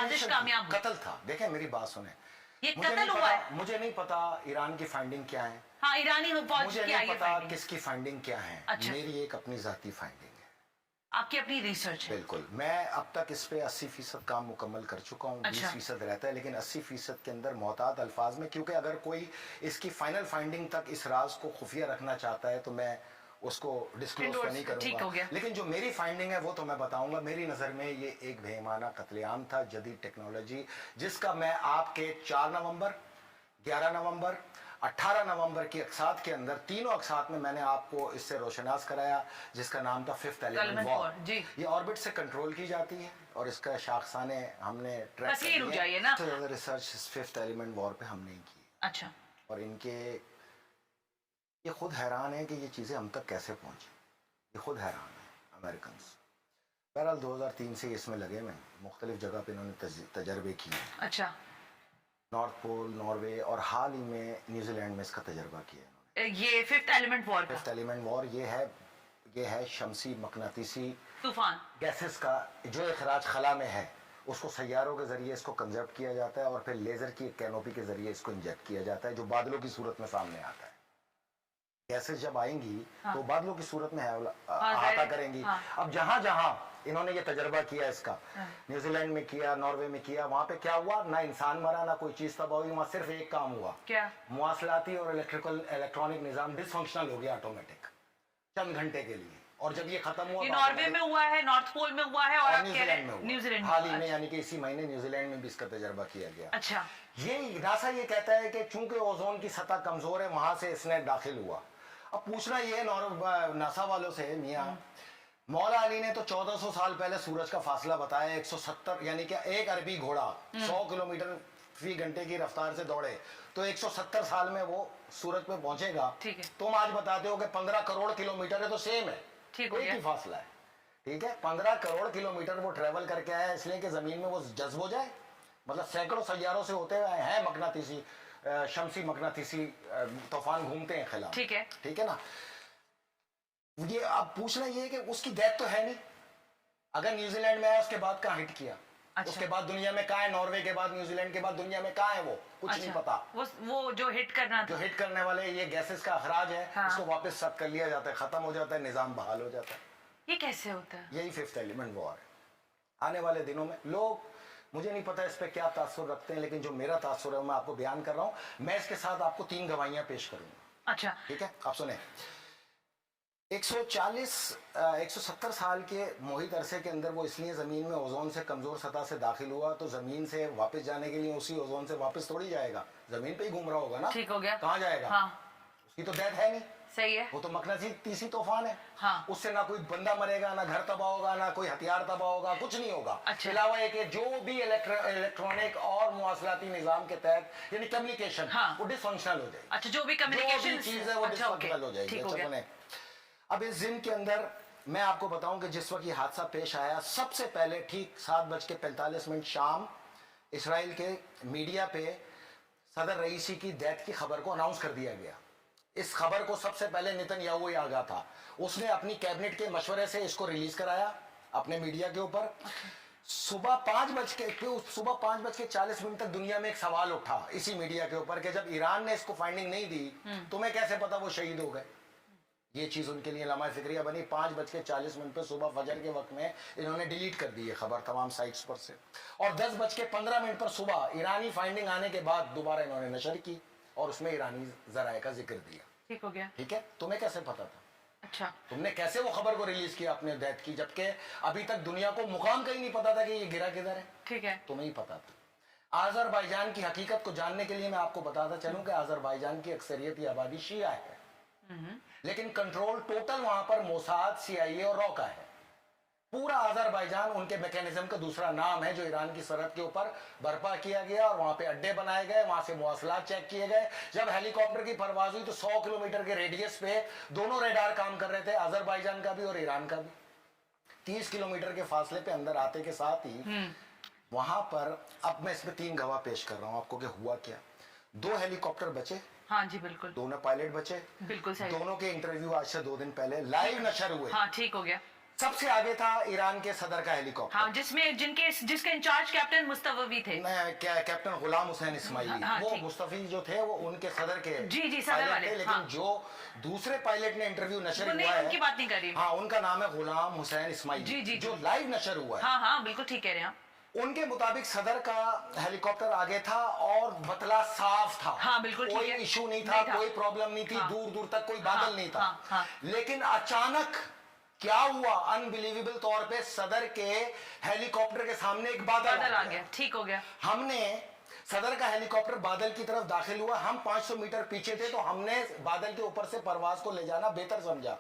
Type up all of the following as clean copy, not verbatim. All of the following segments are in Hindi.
साजिश कामयाब हुई। कत्ल था। देखें मेरी बात सुने, ये कत्ल हुआ है। मुझे नहीं पता ईरान की फाइंडिंग क्या है, हाँ ईरानी फौज मुझे की नहीं पता फाइंडिंग। किसकी फाइंडिंग क्या है। अच्छा। मेरी एक अपनी जाती फाइंडिंग है, आपकी अपनी रिसर्च है। बिल्कुल। मैं अब तक इस पे 80% काम मुकम्मल कर चुका हूँ। अच्छा। 20% रहता है, लेकिन 80% के अंदर मोहतात अल्फाज में, क्योंकि अगर कोई इसकी फाइनल फाइंडिंग तक इस राज को खुफिया रखना चाहता है तो मैं उसको डिस्क्लोज तो नहीं करूंगा, लेकिन जो मेरी फाइंडिंग है वो तो मैं बताऊंगा। मेरी नज़र में ये एक बेईमाना कत्लेआम था, जदीद टेक्नोलॉजी, जिसका मैं आपके 4 नवंबर, 11 नवंबर, 18 नवंबर की अक्सात के अंदर, तीनों अक्सात में मैंने आपको इससे रोशनास कराया, जिसका नाम था फिफ्थ एलिमेंट वॉर। ये ऑर्बिट से कंट्रोल की जाती है और इसका शाखसाने हमने ट्रैक कर लिया, तो रिसर्च फिफ्थ एलिमेंट वॉर पे हमने की। अच्छा। और इनके ये खुद हैरान है कि ये चीज़ें हम तक कैसे पहुंची, ये खुद हैरान है अमेरिकन। बहरहाल 2003 से इसमें लगे, में मुख्तलिफ जगह पे इन्होंने तजर्बे किए। अच्छा। नॉर्थ पोल, नॉर्वे और हाल ही में न्यूजीलैंड में इसका तजर्बा किया इन्होंने। ये fifth element war, fifth element war ये है शमसी मकनातीसी तूफान गैसेस का जो इखराज खला में है, उसको सैयारों के जरिए इसको कंजर्व किया जाता है और फिर लेजर की कैनोपी के जरिए इसको इंजेक्ट किया जाता है, जो बादलों की सूरत में सामने आता है। गैसेस जब आएंगी तो बादलों की सूरत में अहाता करेंगी। अब जहां जहां इन्होंने ये तजर्बा किया इसका, न्यूजीलैंड में किया, नॉर्वे में किया, वहां पे क्या हुआ, ना इंसान मरा, ना कोई चीज तबाह हुई। वहां सिर्फ एक काम हुआ, क्या? मुवासलाती और इलेक्ट्रॉनिक निजाम डिसफंक्शनल हो गया ऑटोमेटिक, चंद घंटे के लिए। और जब ये खत्म हुआ, ये नॉर्वे में हुआ है, नॉर्थ पोल में हुआ है और न्यूजीलैंड में हुआ, न्यूजीलैंड हाल ही में, यानी कि इसी महीने न्यूजीलैंड में भी इसका तजर्बा किया गया। अच्छा। ये नासा ये कहता है कि चूंकि ओजोन की सतह कमजोर है, वहां से इसने दाखिल हुआ। अब पूछना ये नासा वालों से, मियां मौला अली ने तो 1400 साल पहले सूरज का फासला बताया 170, यानी कि एक अरबी घोड़ा 100 किलोमीटर फी घंटे की रफ्तार से दौड़े तो 170 साल में वो सूरज पे पहुंचेगा। ठीक है। तुम आज बताते हो कि 15 करोड़ किलोमीटर है, तो सेम है, एक ही फासला है। ठीक है, 15 करोड़ किलोमीटर वो ट्रेवल करके आया, इसलिए कि जमीन में वो जज्ब हो जाए। मतलब सैकड़ों सैयारों से होते हुए हैं मकनातीसी, शमसी मकनातीसी तूफान घूमते हैं खिलाफ। ठीक है, ठीक है ना। ये अब पूछना ये है कि उसकी डेथ तो है नहीं, अगर न्यूजीलैंड में आया उसके बाद कहाँ हिट किया। अच्छा। उसके बाद दुनिया में कहाँ है, नॉर्वे के बाद, न्यूजीलैंड के बाद दुनिया में कहाँ है, वो कुछ नहीं पता। वो जो हिट करने वाले ये गैसेस का अखराज है, हाँ। उसको वापस सख्त कर लिया जाता है, खत्म हो जाता है, निजाम बहाल हो जाता है। ये कैसे होता है? यही फिफ्थ एलिमेंट वॉर है। आने वाले दिनों में लोग, मुझे नहीं पता इस पे क्या तासुर रखते हैं, लेकिन जो मेरा तासुर है मैं आपको बयान कर रहा हूं। मैं इसके साथ आपको 3 गवाहियां पेश करूंगा। अच्छा। ठीक है, आप सुने। 170 साल के मोहित अरसे के अंदर वो इसलिए जमीन में ओजोन से कमजोर सतह से दाखिल हुआ, तो जमीन से वापस जाने के लिए उसी ओजोन से वापस थोड़ी जाएगा, जमीन पे ही घूम रहा होगा ना। ठीक हो गया। कहाँ जाएगा? हाँ। उसकी तो डेथ है नहीं। सही है। वो तो मकनातीसी तूफान है। हाँ। उससे ना कोई बंदा मरेगा, ना घर तबाह होगा, ना कोई हथियार तबाह होगा, कुछ नहीं होगा। अच्छा। अलावा एक जो भी इलेक्ट्रॉनिक और मुवासलाती निजाम के तहत, यानी कम्युनिकेशन, हाँ। वो डिसफंक्शनल हो जाएगी। अच्छा, जो भी कम्युनिकेशन चीज है वो डिसफंक्शनल हो जाएगी। अब इस दिन के अंदर मैं आपको बताऊं कि जिस वक्त ये हादसा पेश आया, सबसे पहले ठीक 7:45 शाम इसराइल के मीडिया पे सदर रईसी की डेथ की खबर को अनाउंस कर दिया गया। इस खबर को सबसे पहले नेतन्याहू ही आगा था, उसने अपनी कैबिनेट के मशवरे से इसको रिलीज कराया अपने मीडिया के ऊपर। सुबह 5:40 तक दुनिया में एक सवाल उठा इसी मीडिया के ऊपर कि जब ईरान ने इसको फाइंडिंग नहीं दी, तुम्हें कैसे पता वो शहीद हो गए। ये चीज उनके लिए लम्हा फिक्रिया बनी। 5:40 पे सुबह फजर के वक्त में इन्होंने डिलीट कर दी है खबर तमाम साइट्स पर से, और 10:15 पर सुबह ईरानी फाइंडिंग आने के बाद दोबारा इन्होंने नशर की और उसमें ईरानी जराए का जिक्र दिया। ठीक हो गया। ठीक है, तुम्हें कैसे पता था? अच्छा, तुमने कैसे वो खबर को रिलीज किया अपने डेथ की, जबकि अभी तक दुनिया को मुकाम का ही नहीं पता था कि ये गिरा किधर है। ठीक है, तुम्हें ही पता था। अजरबैजान की हकीकत को जानने के लिए मैं आपको बताता चलूं कि अजरबैजान की अक्सरियत आबादी शिया है, लेकिन कंट्रोल टोटल वहां पर मोसाद, CIA और रॉ का है। पूरा अजरबैजान उनके मैकेनिज्म का दूसरा नाम है, जो ईरान की सरहद के ऊपर बर्पा किया गया और वहां पे अड्डे बनाए गए, वहां से मवासलात चेक किए गए। जब हेलीकॉप्टर की परवाज हुई तो 100 किलोमीटर के रेडियस पे दोनों रेडार काम कर रहे थे, अजरबैजान का भी और ईरान का भी। 30 किलोमीटर के फासले पे अंदर आते के साथ ही वहां पर, अब मैं इसमें 3 गवाह पेश कर रहा हूं आपको कि हुआ क्या। 2 हेलीकॉप्टर बचे। हाँ जी बिल्कुल। 2 पायलट बचे। बिल्कुल सही। दोनों के इंटरव्यू आज से 2 दिन पहले लाइव नशर हुए। हाँ, ठीक हो गया। सबसे आगे था ईरान के सदर का हेलीकॉप्टर। हाँ, जिसके इंचार्ज कैप्टन मुस्तफी थे। कैप्टन गुलाम हुसैन इस्माइली। हाँ, वो मुस्तफी जो थे वो उनके सदर के जी सदर वाले थे, लेकिन हाँ। जो दूसरे पायलट ने इंटरव्यू नशर हुआ है, उनकी बात नहीं कर रही। हाँ, उनका नाम है गुलाम हुसैन इस्माइली, जी जो लाइव नशर हुआ है। हाँ बिल्कुल ठीक कह रहे हैं। उनके मुताबिक सदर का हेलीकॉप्टर आगे था और बतला साफ था। हाँ, बिल्कुल ठीक कोई है। इशू नहीं था, कोई प्रॉब्लम नहीं थी, हाँ। दूर दूर तक कोई बादल नहीं था। हाँ। लेकिन अचानक क्या हुआ, अनबिलीवेबल तौर पे सदर के हेलीकॉप्टर के सामने एक बादल आ गया। ठीक हो गया। हमने सदर का हेलीकॉप्टर बादल की तरफ दाखिल हुआ, हम 500 मीटर पीछे थे, तो हमने बादल के ऊपर से परवाज को ले जाना बेहतर समझा।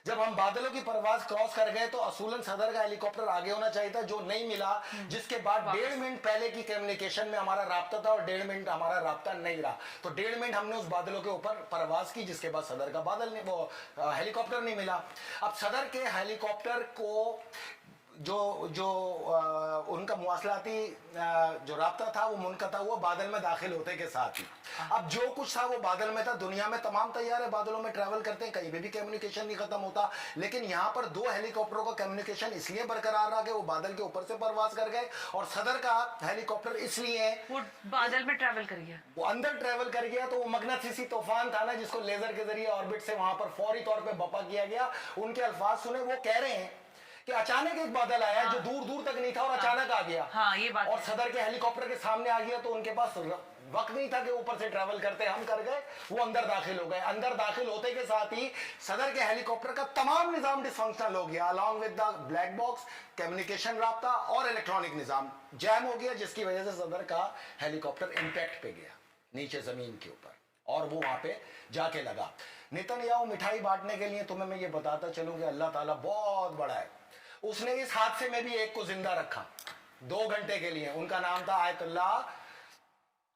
जब हम बादलों की परवाज क्रॉस कर गए तो असूलन सदर का हेलीकॉप्टर आगे होना चाहिए था, जो नहीं मिला, जिसके बाद 1.5 मिनट पहले की कम्युनिकेशन में हमारा राब्ता था और 1.5 मिनट हमारा राब्ता नहीं रहा, तो 1.5 मिनट हमने उस बादलों के ऊपर परवाज की, जिसके बाद सदर का बादल नहीं, वो हेलीकॉप्टर नहीं मिला। अब सदर के हेलीकॉप्टर को उनका मुवासलाती जो राब्ता था वो मुनक़ता हुआ बादल में दाखिल होते के साथ ही। अब जो कुछ था वो बादल में था। दुनिया में तमाम तैयारे बादलों में ट्रैवल करते हैं, कहीं भी कम्युनिकेशन नहीं खत्म होता, लेकिन यहाँ पर 2 हेलीकॉप्टरों का कम्युनिकेशन इसलिए बरकरार रहा कि वो बादल के ऊपर से परवाज कर गए, और सदर का हेलीकॉप्टर इसलिए वो बादल में ट्रैवल कर गया, वो अंदर ट्रैवल कर गया, तो वो मगनतीसी तूफान था ना, जिसको लेजर के जरिए ऑर्बिट से वहां पर फौरी तौर पर बपा किया गया। उनके अल्फाज सुने, वो कह रहे हैं कि अचानक एक बादल आया जो दूर दूर तक नहीं था और अचानक आ गया। ये बात और सदर के हेलीकॉप्टर के सामने आ गया, तो उनके पास वक्त नहीं था कि ऊपर से ट्रैवल करते, हम कर गए, वो अंदर दाखिल हो गए। अंदर दाखिल होते के साथ ही सदर के हेलीकॉप्टर का तमाम निजाम डिसफंक्शनल हो गया, along with the black box, communication राब्ता और इलेक्ट्रॉनिक निजाम जैम हो गया, जिसकी वजह से सदर का हेलीकॉप्टर इंपैक्ट पे गया नीचे जमीन के ऊपर, और वो वहां पे जाके लगा। नेतन्याहू मिठाई बांटने के लिए, तुम्हें मैं ये बताता चलूं कि अल्लाह ताला बहुत बड़ा है, उसने इस हादसे में भी एक को जिंदा रखा 2 घंटे के लिए। उनका नाम था आयतुल्लाह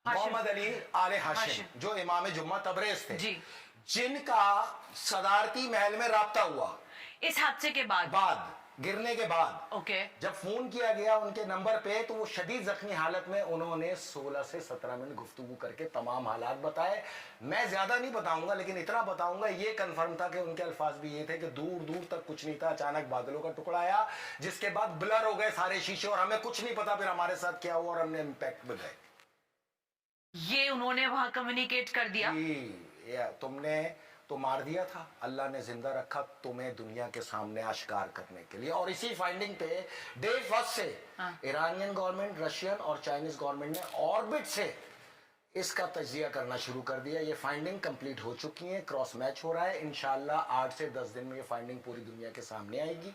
मोहम्मद अली आले हाशिम, जो इमाम जुम्मा तबरेज थे, जिनका सदारती महल में राब्ता हुआ इस हादसे के बाद गिरने के बाद। ओके। जब फोन किया गया उनके नंबर पे, तो वो शदीद जख्मी हालत में, उन्होंने 16 से 17 मिनट गुफ्तगू करके तमाम हालात बताए। मैं ज्यादा नहीं बताऊंगा, लेकिन इतना बताऊंगा, ये कंफर्म था कि उनके अल्फाज भी ये थे कि दूर दूर तक कुछ नहीं था, अचानक बादलों का टुकड़ा आया, जिसके बाद ब्लर हो गए सारे शीशे और हमें कुछ नहीं पता फिर हमारे साथ क्या हुआ, और हमने इम्पैक्ट में गए। ये उन्होंने वहां कम्युनिकेट कर दिया। तुमने तो मार दिया था, अल्लाह ने जिंदा रखा तुम्हें दुनिया के सामने आश्कार करने के लिए। और इसी फाइंडिंग पे डे फर्स्ट से ईरानियन गवर्नमेंट, रशियन और चाइनीज गवर्नमेंट ने ऑर्बिट से इसका तजिया करना शुरू कर दिया। ये फाइंडिंग कंप्लीट हो चुकी है, क्रॉस मैच हो रहा है। इंशाल्लाह 8 से 10 दिन में ये फाइंडिंग पूरी दुनिया के सामने आएगी,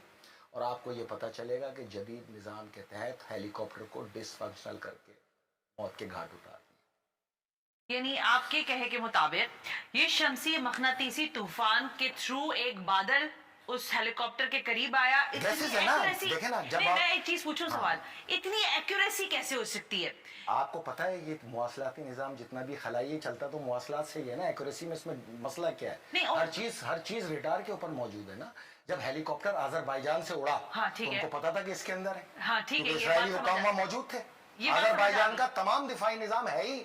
और आपको ये पता चलेगा कि जदीद निज़ाम के तहत हेलीकॉप्टर को डिसफंक्शनल करके मौत के घाट उतार। यानी आपके कहे के मुताबिक ये शमसी मखनातीसी तूफान के थ्रू एक बादल उस हेलीकॉप्टर के करीब आया। देखे ना, जब मैं एक चीज पूछूं, सवाल, इतनी एक्यूरेसी कैसे हो सकती है? आपको पता है ये मुवासलाती निजाम जितना भी खलाई चलता तो मुवासलात से ही है ना, एक्यूरेसी में इसमें मसला क्या है? हर चीज रडार के ऊपर मौजूद है ना। जब हेलीकॉप्टर अजरबैजान से उड़ा, तो उनको पता था कि इसके अंदर है, इसराइली हुकाम वहां मौजूद थे। अजरबैजान का तमाम दिफाई निजाम है ही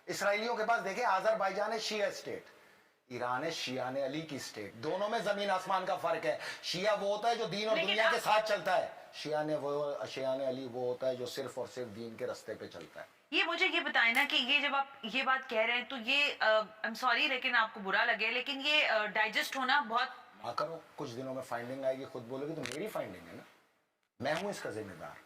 इसराइलियों के पास। देखे, अजरबैजान है शिया स्टेट, ईरान है शियान अली की स्टेट। दोनों में जमीन आसमान का फर्क है। शिया वो होता है जो दीन और दुनिया के साथ चलता है, शियान अली वो होता है जो सिर्फ और सिर्फ दीन के रास्ते पे चलता है। ये मुझे ये बताए ना कि ये जब आप ये बात कह रहे हैं, तो ये आई एम सॉरी लेकिन आपको बुरा लगे, लेकिन ये डाइजेस्ट होना बहुत ना करो। कुछ दिनों में फाइंडिंग आएगी, खुद बोलोगे तो मेरी फाइंडिंग है ना, मैं हूं इसका जिम्मेदार,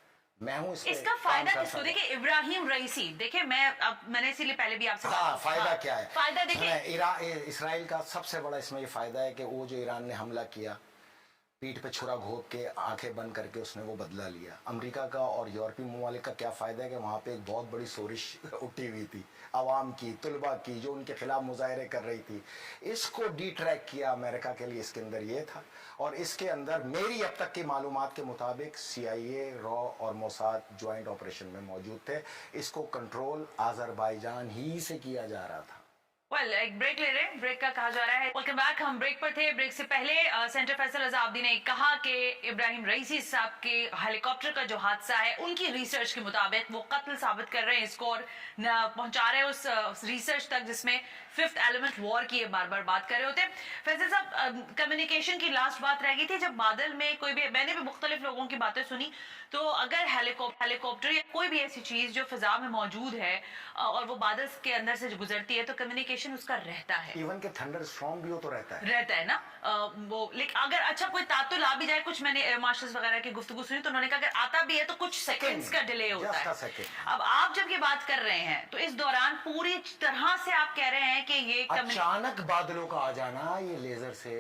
मैं हूं इसका फायदा किसको? देखिए इब्राहिम रईसी, देखिए मैंने इसीलिए पहले भी आपसे फायदा क्या है? फायदा देखिए, इसराइल का सबसे बड़ा इसमें ये फायदा है कि वो जो ईरान ने हमला किया, पीठ पे छुरा घोंप के आंखें बंद करके उसने वो बदला लिया। अमेरिका का और यूरोपीय ममालिक का क्या फायदा है कि वहाँ पे एक बहुत बड़ी सोरिश उठी हुई थी आवाम की, तुलबा की, जो उनके खिलाफ मुजाहरे कर रही थी। इसको डिट्रैक किया अमेरिका के लिए, इसके अंदर ये था। और इसके अंदर मेरी अब तक की मालूमात के मुताबिक CIA, रॉ और मोसाद ज्वाइंट ऑपरेशन में मौजूद थे। इसको कंट्रोल अजरबैजान ही से किया जा रहा था। वेल एक ब्रेक ले रहे हैं, ब्रेक का कहा जा रहा है। वेलकम बैक, हम ब्रेक पर थे। ब्रेक से पहले सेंटर फैसल अजाब्दी ने कहा कि इब्राहिम रईसी साहब के हेलीकॉप्टर का जो हादसा है उनकी रिसर्च के मुताबिक वो कत्ल साबित कर रहे हैं इसको, और पहुंचा रहे हैं उस रिसर्च तक जिसमें फिफ्थ एलिमेंट वॉर की बार बार बात कर रहे होते। फैसल साहब, कम्युनिकेशन की लास्ट बात रह गई थी जब बादल में कोई भी, मैंने भी मुख्तलिफ लोगों की बातें सुनी, तो अगर हेलीकॉप्टर या कोई भी ऐसी चीज जो फिजा में मौजूद है और वो बादल के अंदर से गुजरती है तो कम्युनिकेशन उसका रहता है। इवन के थंडर स्टॉर्म भी हो तो रहता है ना वो, लेकिन अगर अच्छा कोई तातुल आ भी जाए, कुछ मैंने मास्टर्स वगैरह की गुफ्तगू सुनी तो उन्होंने कहा अगर आता भी है तो कुछ सेकंड्स का डिले होता है। अब आप जब ये बात कर रहे हैं तो इस दौरान पूरी तरह से आप कह रहे हैं कि ये अचानक बादलों का आ जाना, ये लेजर से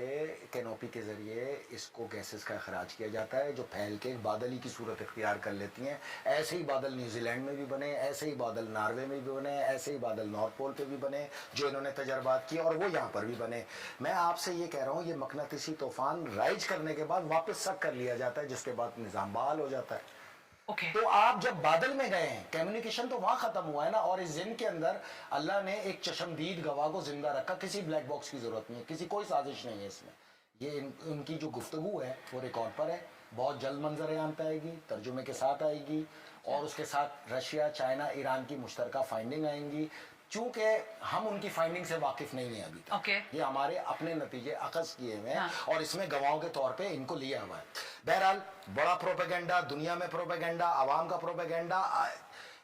कैनोपी के जरिए इसको गैसेस का अखराज किया जाता है जो फैल के बादल ही की सूरत इख्तियार कर लेती हैं। ऐसे ही बादल न्यूजीलैंड में भी बने, ऐसे ही बादल नॉर्वे में भी बने, ऐसे ही बादल नॉर्थ पोल पे भी बने जो इन्होंने तजर्बात किए, और वो यहाँ पर भी बने। मैं आपसे ये कह रहा हूँ ये मकनातीसी तूफान राइज करने के बाद वापस सक कर लिया जाता है जिसके बाद निजाम बहाल हो जाता है। तो आप जब बादल में गए हैं, कम्युनिकेशन तो वहां खत्म हुआ है ना, और इस जिन के अंदर अल्लाह ने एक चशमदीद गवाह को जिंदा रखा। किसी ब्लैक बॉक्स की जरूरत नहीं है, किसी कोई साजिश नहीं है इसमें। ये उनकी जो गुफ्तगू है वो रिकॉर्ड पर है, बहुत जल्द मंजर-ए-आम पे आएगी, तर्जुमे के साथ आएगी, और उसके साथ रशिया, चाइना, ईरान की मुश्तरका फाइंडिंग आएंगी। चूंकि हम उनकी फाइंडिंग से वाकिफ नहीं है अभी तक, ये हमारे अपने नतीजे अखज़ किए हुए हैं और इसमें गवाहों के तौर पे इनको लिया हुआ है। बहरहाल बड़ा प्रोपेगेंडा, दुनिया में प्रोपेगेंडा, आवाम का प्रोपेगेंडा,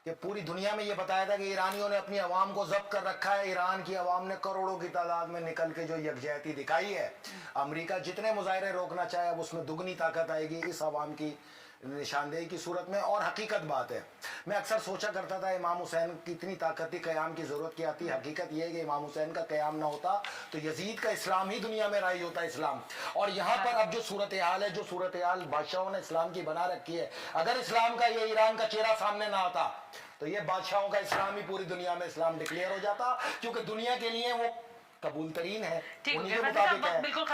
कि पूरी दुनिया में ये बताया था कि ईरानियों ने अपनी आवाम को जब्त कर रखा है। ईरान की आवाम ने करोड़ों की तादाद में निकल के जो यकजहती दिखाई है, अमेरिका जितने मुजाहरे रोकना चाहे अब उसमें दुगनी ताकत आएगी इस आवाम की निशानदेही की सूरत में। और हकीकत बात है, मैं अक्सर सोचा करता था इमाम हुसैन की इतनी ताकत थी, क़याम की ज़रूरत क्या थी। हकीकत यह है कि इमाम हुसैन का क़याम ना होता तो यजीद का इस्लाम ही दुनिया में राइज होता इस्लाम। और यहाँ पर अब जो सूरत हाल है, जो सूरत हाल बादशाहों ने इस्लाम की बना रखी है, अगर इस्लाम का ये ईरान का चेहरा सामने ना आता तो ये बादशाहों का इस्लाम ही पूरी दुनिया में इस्लाम डिक्लेयर हो जाता, क्योंकि दुनिया के लिए वो कबूल तरीन है, उन्हीं के मुताबिक है।